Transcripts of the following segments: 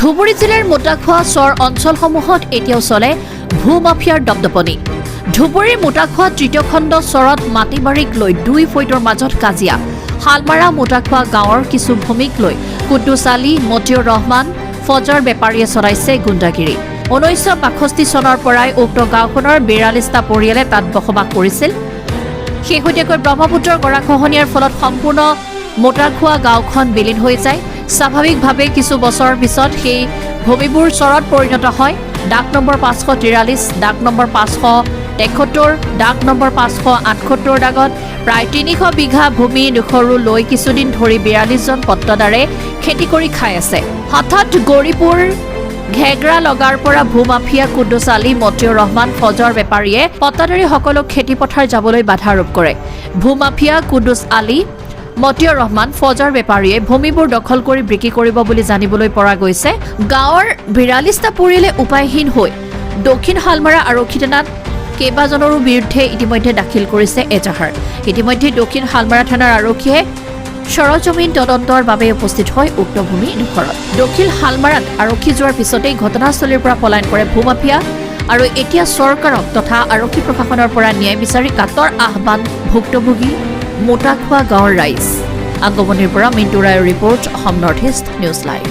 ধুবুৰী জিলাৰ মোটাখোৱা চৰ অঞ্চলসমূহত এতিয়াও চলে ভূ মাফিয়াৰ দপদপনি। ধুবুৰীৰ মোটাখোৱা তৃতীয় খণ্ড চৰত মাটি বাৰীক লৈ দুই ফৈদৰ মাজত কাজিয়া। শালমাৰা মোটাখোৱা গাঁৱৰ কিছু ভূমিক লৈ কুদ্দুছ আলী, মতিউৰ ৰহমান, ফজাৰ বেপাৰীয়ে চলাইছে গুণ্ডাগিৰি। 1965 চনৰ পৰাই উক্ত গাঁওখনৰ 42টা পৰিয়ালে তাত বসবাস কৰিছিল। শেহতীয়াকৈ ব্ৰহ্মপুত্ৰৰ গৰাখহনীয়াৰ ফলত সম্পূৰ্ণ মোটাখোৱা গাঁওখন বিলীন হৈ যায়। স্বাভাৱিকভাৱে কিছু বছৰৰ পিছত সেই ভূমিবোৰ চৰত পৰিণত হয়। ডাক নম্বৰ 543, ডাক নম্বৰ 573, ডাক নম্বৰ 578 ডাগত প্ৰায় 300 বিঘা ভূমি দুখৰো লৈ কিছুদিন ধৰি 42জন পট্টাদাৰে খেতি কৰি খাই আছে। হঠাৎ গৌৰীপুৰ ঘেগৰা লগাৰ পৰা ভূমাফিয়া কুদ্দুছ আলী, মতিউৰ ৰহমান, ফজাৰ বেপাৰীয়ে পট্টাদাৰীসকলক খেতিপথাৰ যাবলৈ বাধা আৰোপ কৰে। ভূমাফিয়া কুদ্দুছ আলী, মতিউৰ ৰহমান, ফজাৰ বেপাৰীয়ে ভূমিবোৰ দখল কৰি বিক্ৰী কৰিব বুলি জানিবলৈ পৰা গৈছে। গাঁৱৰ 42টা পৰিয়ালে উপায়হীন হৈ দক্ষিণ শালমাৰা আৰক্ষী থানাত কেইবাজনৰো বিৰুদ্ধে ইতিমধ্যে দাখিল কৰিছে এজাহাৰ। ইতিমধ্যে দক্ষিণ শালমাৰা থানাৰ আৰক্ষীয়ে সৰজমিন তদন্তৰ বাবে উপস্থিত হয় উক্ত ভূমি ডোখৰত। দক্ষিণ শালমাৰাত আৰক্ষী যোৱাৰ পিছতেই ঘটনাস্থলীৰ পৰা পলায়ন কৰে ভূমাফিয়া আৰু এতিয়া চৰকাৰক তথা আৰক্ষী প্ৰশাসনৰ পৰা ন্যায় বিচাৰি কাটৰ আহ্বান ভুক্তভোগী মোটাখোৱা গাঁৱৰ ৰাইজ। আগমনিৰ পৰা মিণ্টু ৰায়ৰ ৰিপৰ্ট, অসম নৰ্থ ইষ্ট নিউজ লাইভ।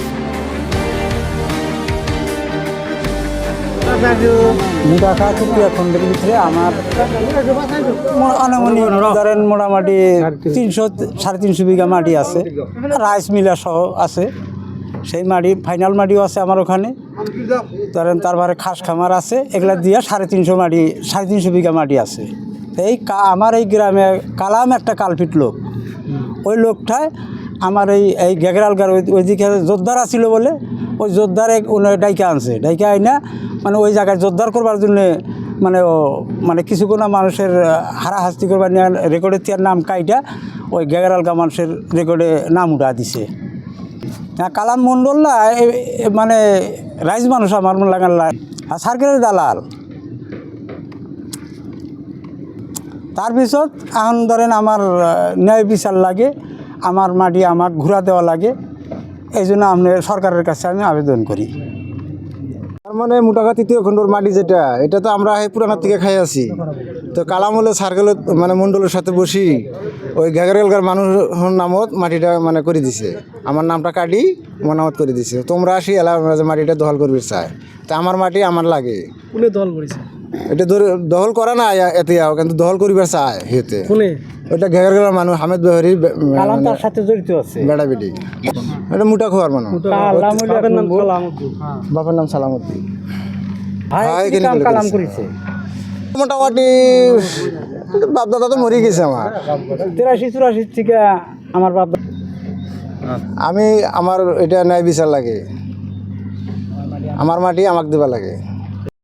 মোটাখোৱা তৃতীয় খণ্ডের ভিতরে আমার আনুমানিক ধরেন মোটামুটি 300-350 বিঘা মাটি আছে, রাইস মিলা সহ আছে। সেই মাটি ফাইনাল মাটিও আছে আমার ওখানে, ধরেন তারপরে খাস খামার আছে, এগুলা দিয়ে 350 বিঘা মাটি আছে। এই আমার এই গ্রামে কালাম একটা কালপিট লোক, ওই লোকটায় আমার এই গেগরালগার ওইদিকে জোরদার আছিল বলে ওই জোরদারে ডাইকা আনছে, ডাইকা আইনা মানে ওই জায়গায় জোরদার করবার জন্য মানে কিছু কোনো মানুষের হারাহাস্তি করবার নিয়ে রেকর্ডের তিয়ার নাম কাইটা ওই গেগরালগা মানুষের রেকর্ডে নাম উঠা দিছে। কালাম মণ্ডল না মানে রাইজ মানুষ আমার লাগান আর সার্কেলের দালাল। তারপিছত এখন ধরেন আমার ন্যায় বিচার লাগে, আমার মাটি আমার ঘুরা দেওয়া লাগে, এই জন্য আমি সরকারের কাছে আমি আবেদন করি। তার মানে মোটাখোয়া তৃতীয় খণ্ডর মাটি যেটা, এটা তো আমরা এই পুরানোর থেকে খাই আছি। তো কালামলে সার্কেল মানে মণ্ডলের সাথে বসি ওই ঘেগরালগার মানুষের নামত মাটিটা মানে করে দিছে, আমার নামটা কাটি মনামত করে দিছে। তোমরা আসি এলা মাটিটা দখল করবি চাই, তা আমার মাটি আমার লাগে। কোনে দল করেছে এটা দখল করা না এতে কিন্তু দখল করিবার চায় হেতে। কোনে ওইটা ঘেগরালগার মানুষ হামেদ বেহরি কালাম তার সাথে জড়িত আছে, বেড়া বেটি। এটা মোটাখোয়ার মানুষ, বাবার নাম সালামউদ্দিন। কালাম করেছে মোটামুটি বাপ দাদা তো মরে গেছে আমার 83-84 থেকে আমার বাপ। আমি আমার এটা ন্যায় বিচার লাগে, আমার মাটি আমাকে দেবা লাগে।